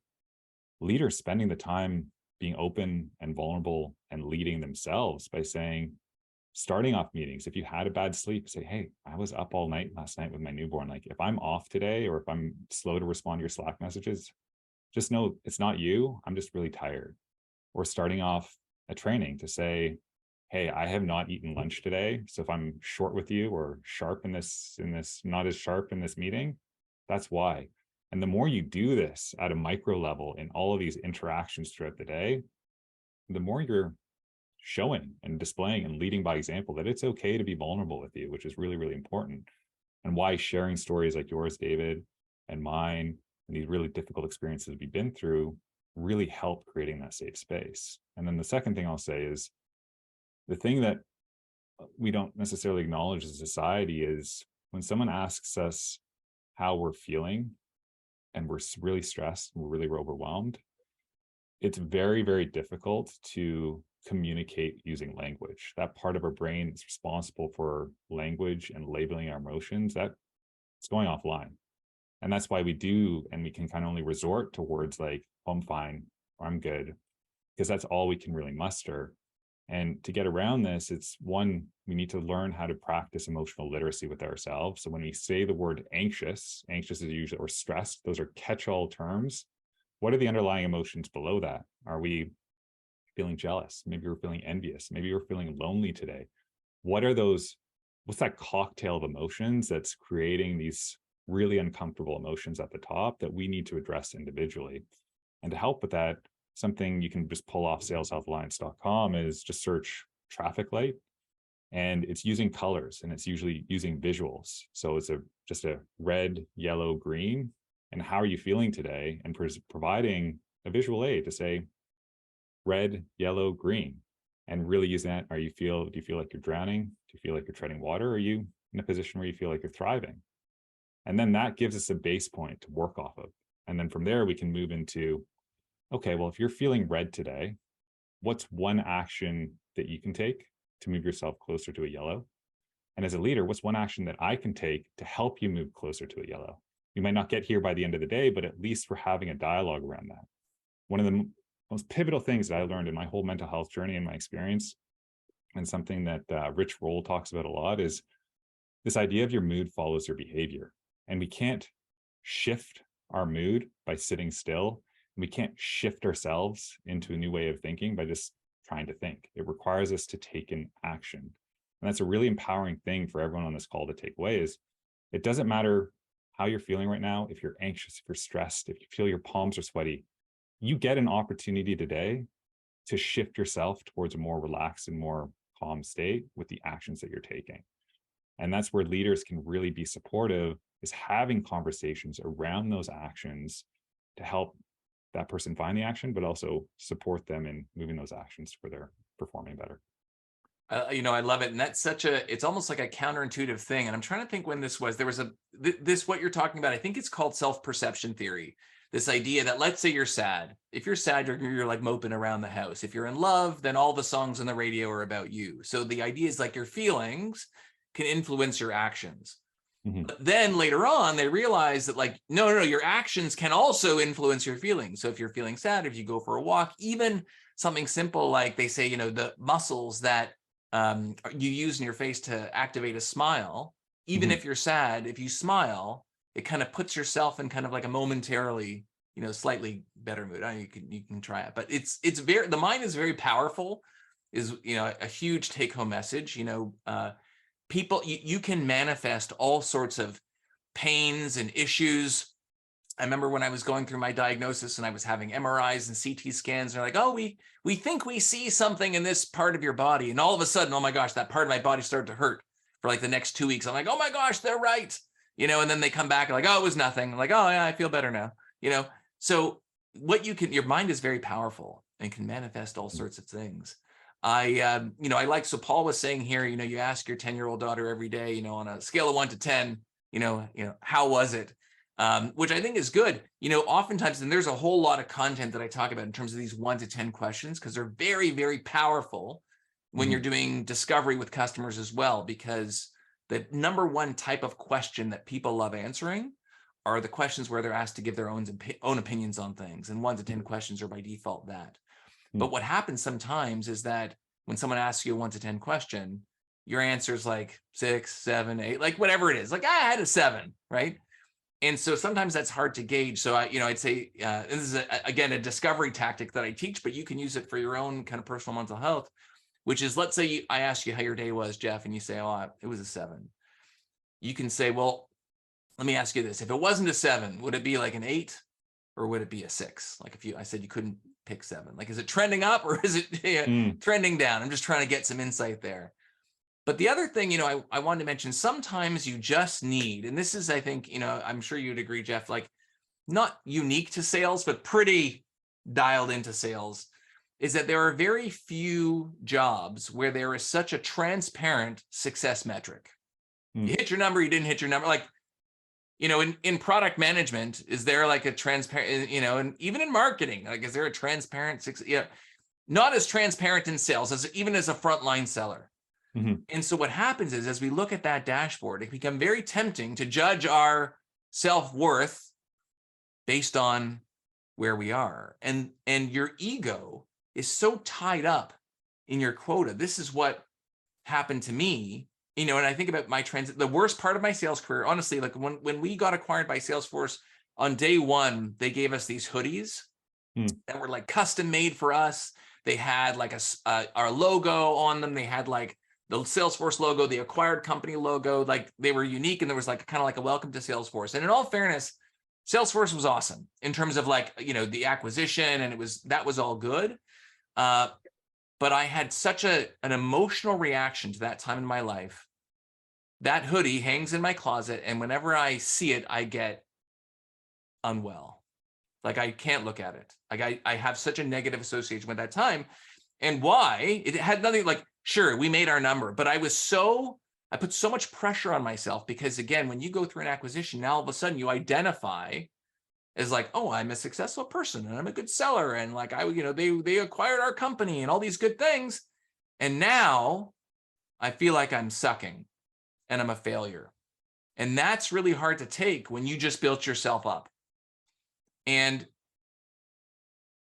leaders spending the time being open and vulnerable and leading themselves by saying, starting off meetings, if you had a bad sleep, say, hey, I was up all night last night with my newborn. Like if I'm off today, or if I'm slow to respond to your Slack messages, just know it's not you. I'm just really tired. Or starting off a training to say, hey, I have not eaten lunch today. So if I'm short with you or sharp in this, not as sharp in this meeting, that's why. And the more you do this at a micro level in all of these interactions throughout the day, the more you're showing and displaying and leading by example that it's okay to be vulnerable with you, which is really, really important. And why sharing stories like yours, David, and mine, and these really difficult experiences we've been through really help creating that safe space. And then the second thing I'll say is the thing that we don't necessarily acknowledge as a society is when someone asks us how we're feeling and we're really stressed, and we're really overwhelmed, it's very, very difficult to communicate using language. That part of our brain is responsible for language and labeling our emotions, that it's going offline. And that's why we do, and we can kind of only resort to words like, oh, I'm fine, or I'm good, because that's all we can really muster. And to get around this, it's one, we need to learn how to practice emotional literacy with ourselves. So when we say the word anxious is usually, or stressed, those are catch-all terms. What are the underlying emotions below that? Are we feeling jealous? Maybe we're feeling envious. Maybe we're feeling lonely today. What are those? What's that cocktail of emotions that's creating these really uncomfortable emotions at the top that we need to address individually? And to help with that, something you can just pull off saleshealthalliance.com is just search traffic light. And it's using colors, and it's usually using visuals. So it's just a red, yellow, green. And how are you feeling today? And providing a visual aid to say red, yellow, green, and really using that. Do you feel like you're drowning? Do you feel like you're treading water? Or are you in a position where you feel like you're thriving? And then that gives us a base point to work off of. And then from there, we can move into okay, well, if you're feeling red today, what's one action that you can take to move yourself closer to a yellow? And as a leader, what's one action that I can take to help you move closer to a yellow? We might not get here by the end of the day, but at least we're having a dialogue around that. One of the most pivotal things that I learned in my whole mental health journey and my experience, and something that Rich Roll talks about a lot, is this idea of your mood follows your behavior. And we can't shift our mood by sitting still. We can't shift ourselves into a new way of thinking by just trying to think. It requires us to take an action. And that's a really empowering thing for everyone on this call to take away. Is it doesn't matter how you're feeling right now. If you're anxious, if you're stressed, if you feel your palms are sweaty, you get an opportunity today to shift yourself towards a more relaxed and more calm state with the actions that you're taking. And that's where leaders can really be supportive, is having conversations around those actions to help that person find the action, but also support them in moving those actions where they're performing better. I love it. And that's it's almost like a counterintuitive thing. And I'm trying to think when this was, there was what you're talking about, I think it's called self-perception theory. This idea that, let's say you're sad. If you're sad, you're like moping around the house. If you're in love, then all the songs on the radio are about you. So the idea is like your feelings can influence your actions. Mm-hmm. But then later on, they realize that like, no, your actions can also influence your feelings. So if you're feeling sad, if you go for a walk, even something simple like they say, the muscles that you use in your face to activate a smile, even if you're sad, if you smile, it kind of puts yourself in kind of like a momentarily, slightly better mood. You can try it, but it's the mind is very powerful, is, a huge take home message. People, you can manifest all sorts of pains and issues. I remember when I was going through my diagnosis and I was having MRIs and CT scans, and they're like, oh, we think we see something in this part of your body. And all of a sudden, oh my gosh, that part of my body started to hurt for like the next 2 weeks. I'm like, oh my gosh, they're right. And then they come back and like, oh, it was nothing. I'm like, oh yeah, I feel better now. So your mind is very powerful and can manifest all sorts of things. So Paul was saying here, you ask your 10-year-old daughter every day, on a scale of 1 to 10, how was it? Which I think is good. Oftentimes, and there's a whole lot of content that I talk about in terms of these 1 to 10 questions, because they're very, very powerful when you're doing discovery with customers as well, because the number one type of question that people love answering are the questions where they're asked to give their own opinions on things. And 1 to 10 questions are by default that. But what happens sometimes is that when someone asks you a 1 to 10 question, your answer is like 6, 7, 8, like whatever it is. Like I had a 7, right? And so sometimes that's hard to gauge. So I'd say this is again a discovery tactic that I teach, but you can use it for your own kind of personal mental health, which is, let's say I ask you how your day was, Jeff, and you say, oh, it was a 7. You can say, well, let me ask you this: if it wasn't a 7, would it be like an 8, or would it be a 6? Like I said you couldn't pick 7, like, is it trending up or is it trending down? I'm just trying to get some insight there. But the other thing, I wanted to mention, sometimes you just need, and this is, I think, I'm sure you'd agree, Jeff, like not unique to sales, but pretty dialed into sales, is that there are very few jobs where there is such a transparent success metric. You hit your number, you didn't hit your number. Like, in product management, is there like a transparent, and even in marketing, like, is there a transparent success? Not as transparent in sales as even as a frontline seller. And so what happens is, as we look at that dashboard, it becomes very tempting to judge our self-worth based on where we are. And your ego is so tied up in your quota. This is what happened to me, and I think about my the worst part of my sales career, honestly, like when we got acquired by Salesforce, on day 1, they gave us these hoodies that were like custom made for us. They had like our logo on them. They had like the Salesforce logo, the acquired company logo, like they were unique. And there was like kind of like a welcome to Salesforce. And in all fairness, Salesforce was awesome in terms of like, the acquisition, and that was all good. But I had such an emotional reaction to that time in my life. That hoodie hangs in my closet, and whenever I see it, I get unwell. Like I can't look at it. Like I have such a negative association with that time. And why? It had nothing, like, sure, we made our number, but I put so much pressure on myself, because again, when you go through an acquisition, now all of a sudden you identify as like, oh, I'm a successful person and I'm a good seller. And like, they acquired our company and all these good things. And now I feel like I'm sucking and I'm a failure. And that's really hard to take when you just built yourself up. And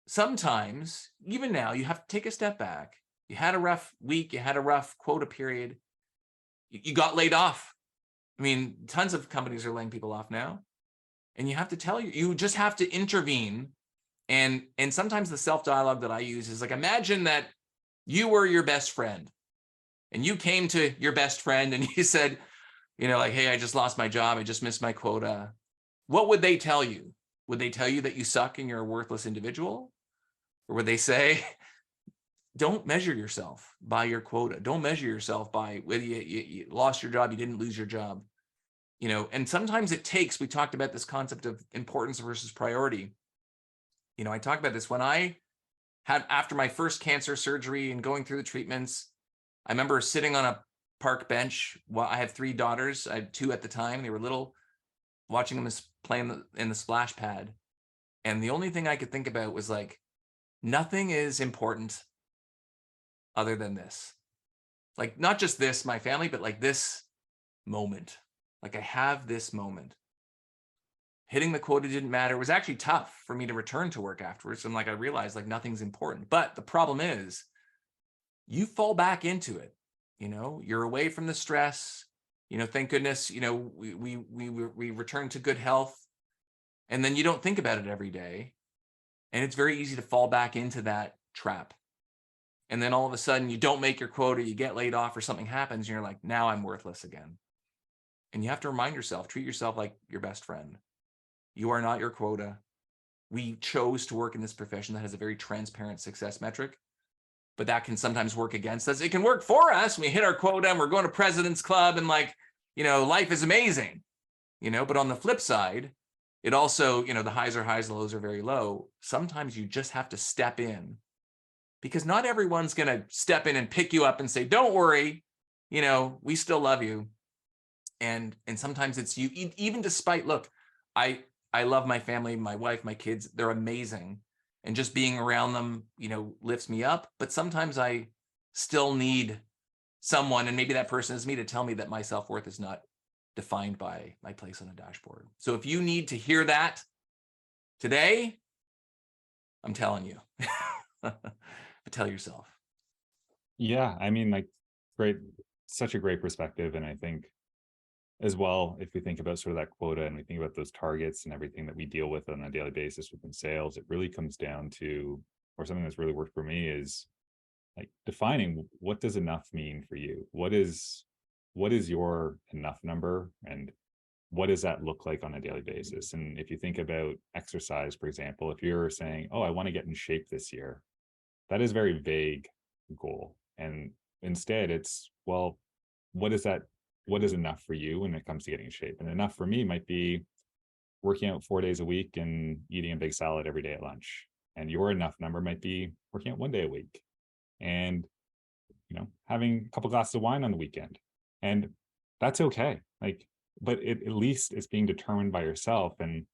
sometimes, even now, you have to take a step back. You had a rough week, you had a rough quota period, you got laid off. I mean, tons of companies are laying people off now. And you have to you just have to intervene. And sometimes the self-dialogue that I use is like, imagine that you were your best friend and you came to your best friend and you said, like, hey, I just lost my job. I just missed my quota. What would they tell you? Would they tell you that you suck and you're a worthless individual? Or would they say, don't measure yourself by your quota. Don't measure yourself by whether you lost your job, you didn't lose your job. And sometimes it takes, we talked about this concept of importance versus priority. I talked about this when I had, after my first cancer surgery and going through the treatments, I remember sitting on a park bench while I had 3 daughters. I had 2 at the time. They were little, watching them play in the splash pad. And the only thing I could think about was like, nothing is important other than this. Like, not just this, my family, but like this moment. Like, I have this moment. Hitting the quota didn't matter. It was actually tough for me to return to work afterwards. And like, I realized like nothing's important. But the problem is you fall back into it. You're away from the stress. Thank goodness, we return to good health. And then you don't think about it every day. And it's very easy to fall back into that trap. And then all of a sudden you don't make your quota, you get laid off or something happens. And you're like, now I'm worthless again. And you have to remind yourself, treat yourself like your best friend. You are not your quota. We chose to work in this profession that has a very transparent success metric, but that can sometimes work against us. It can work for us. We hit our quota and we're going to President's Club and like, life is amazing, but on the flip side, it also, the highs are highs, the lows are very low. Sometimes you just have to step in because not everyone's going to step in and pick you up and say, don't worry, we still love you. And sometimes it's you, even despite, look, I love my family, my wife, my kids, they're amazing. And just being around them, lifts me up. But sometimes I still need someone, and maybe that person is me, to tell me that my self-worth is not defined by my place on a dashboard. So if you need to hear that today, I'm telling you, but tell yourself. Yeah, I mean, like, great, such a great perspective. And I think as well, if we think about sort of that quota and we think about those targets and everything that we deal with on a daily basis within sales, it really comes down to, or something that's really worked for me is like defining, what does enough mean for you? What is your enough number, and what does that look like on a daily basis? And if you think about exercise, for example, if you're saying, oh, I want to get in shape this year, that is a very vague goal. And instead it's, well, what is enough for you when it comes to getting in shape? And enough for me might be working out 4 days a week and eating a big salad every day at lunch. And your enough number might be working out 1 day a week and, having a couple glasses of wine on the weekend. And that's okay. Like, but at least it's being determined by yourself. And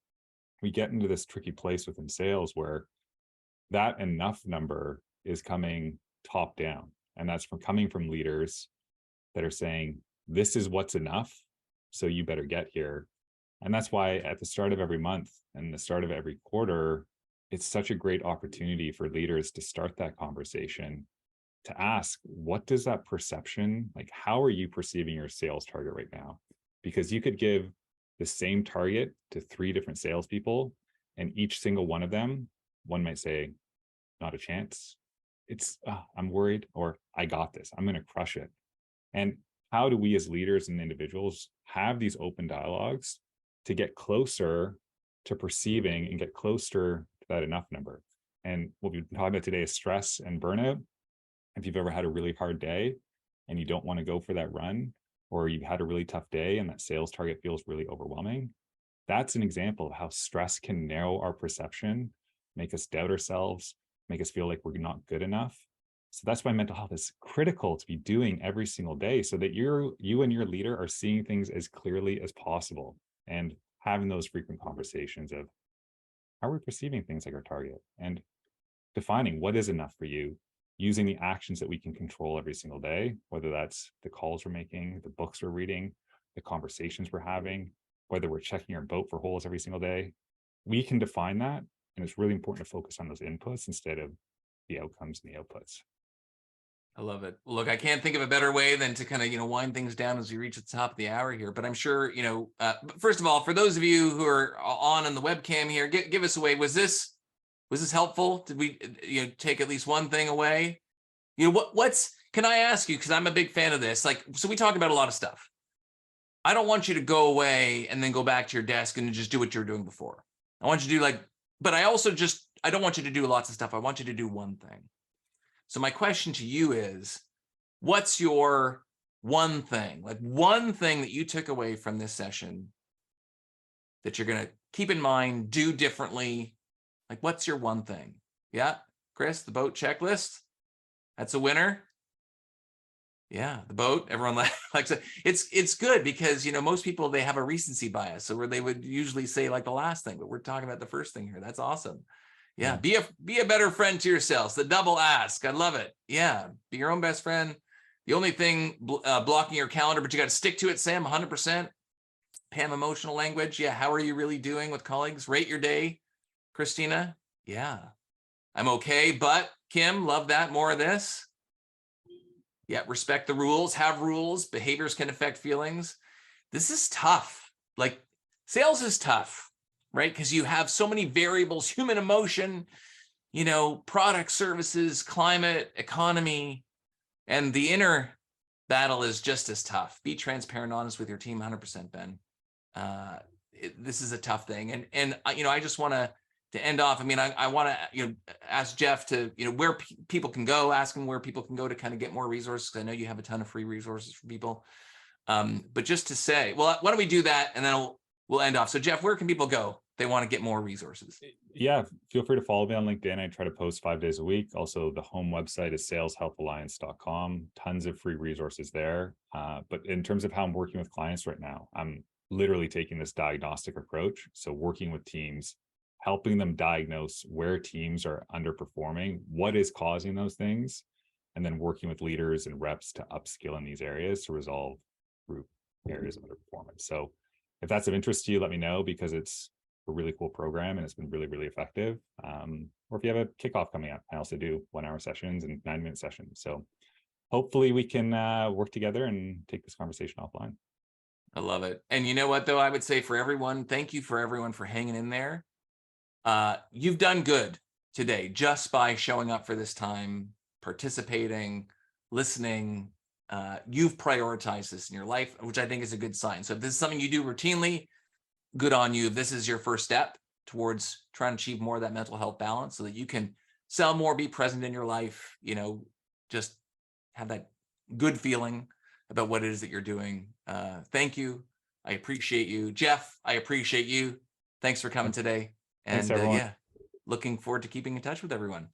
we get into this tricky place within sales where that enough number is coming top down. And that's coming from leaders that are saying, this is what's enough, so you better get here. And that's why at the start of every month and the start of every quarter, it's such a great opportunity for leaders to start that conversation, to ask, what does that perception, like, how are you perceiving your sales target right now? Because you could give the same target to 3 different salespeople, and each single one of them, one might say, not a chance. It's, I'm worried, or I got this, I'm going to crush it. And how do we as leaders and individuals have these open dialogues to get closer to perceiving and get closer to that enough number? And what we've been talking about today is stress and burnout. If you've ever had a really hard day and you don't want to go for that run, or you've had a really tough day and that sales target feels really overwhelming, that's an example of how stress can narrow our perception, make us doubt ourselves, make us feel like we're not good enough. So that's why mental health is critical to be doing every single day, so that you and your leader are seeing things as clearly as possible and having those frequent conversations of, how are we perceiving things like our target, and defining what is enough for you, using the actions that we can control every single day, whether that's the calls we're making, the books we're reading, the conversations we're having, whether we're checking our boat for holes every single day. We can define that. And it's really important to focus on those inputs instead of the outcomes and the outputs. I love it. Well, look, I can't think of a better way than to kind of, wind things down as we reach the top of the hour here. But I'm sure, first of all, for those of you who are on the webcam here, give us away. Was this helpful? Did we, take at least one thing away? Can I ask you, because I'm a big fan of this, so we talk about a lot of stuff. I don't want you to go away and then go back to your desk and just do what you were doing before. I want you to do but I don't want you to do lots of stuff. I want you to do one thing. So my question to you is, what's your one thing, one thing that you took away from this session that you're going to keep in mind, do differently? What's your one thing? Yeah, Chris, the boat checklist. That's a winner. Yeah, the boat. Everyone likes it. It's good because most people, they have a recency bias, so where they would usually say the last thing, but we're talking about the first thing here. That's awesome. Yeah, be a better friend to yourselves. The double ask. I love it. Yeah, be your own best friend. The only thing blocking your calendar, but you got to stick to it, Sam. 100%. Pam, emotional language. Yeah, how are you really doing with colleagues? Rate your day, Christina. Yeah, I'm okay, but Kim, love that. More of this. Yeah, respect the rules, have rules, behaviors can affect feelings. This is tough. Sales is tough, right? Because you have so many variables, human emotion, product, services, climate, economy, and the inner battle is just as tough. Be transparent, honest with your team, 100%, Ben. This is a tough thing. And I just want to end off. I mean, I want to, ask Jeff to, where people can go, ask him where people can go to kind of get more resources. I know you have a ton of free resources for people. But just to say, well, why don't we do that? And then we'll end off. So Jeff, where can people go? They want to get more resources. Yeah, feel free to follow me on LinkedIn. I try to post 5 days a week. Also, the home website is saleshealthalliance.com. Tons of free resources there. But in terms of how I'm working with clients right now, I'm literally taking this diagnostic approach. So working with teams, helping them diagnose where teams are underperforming, what is causing those things, and then working with leaders and reps to upskill in these areas to resolve group areas of underperformance. So if that's of interest to you, let me know, because it's a really cool program and it's been really, really effective. Or if you have a kickoff coming up, I also do 1-hour sessions and 9-minute sessions. So hopefully we can work together and take this conversation offline. I love it. And you know what, though, I would say for everyone, thank you for everyone for hanging in there. You've done good today just by showing up for this time, participating, listening. You've prioritized this in your life, which I think is a good sign. So if this is something you do routinely, good on you. If this is your first step towards trying to achieve more of that mental health balance so that you can sell more, be present in your life, just have that good feeling about what it is that you're doing. Thank you. I appreciate you. Jeff, I appreciate you. Thanks for coming today. And Thanks, everyone. looking forward to keeping in touch with everyone.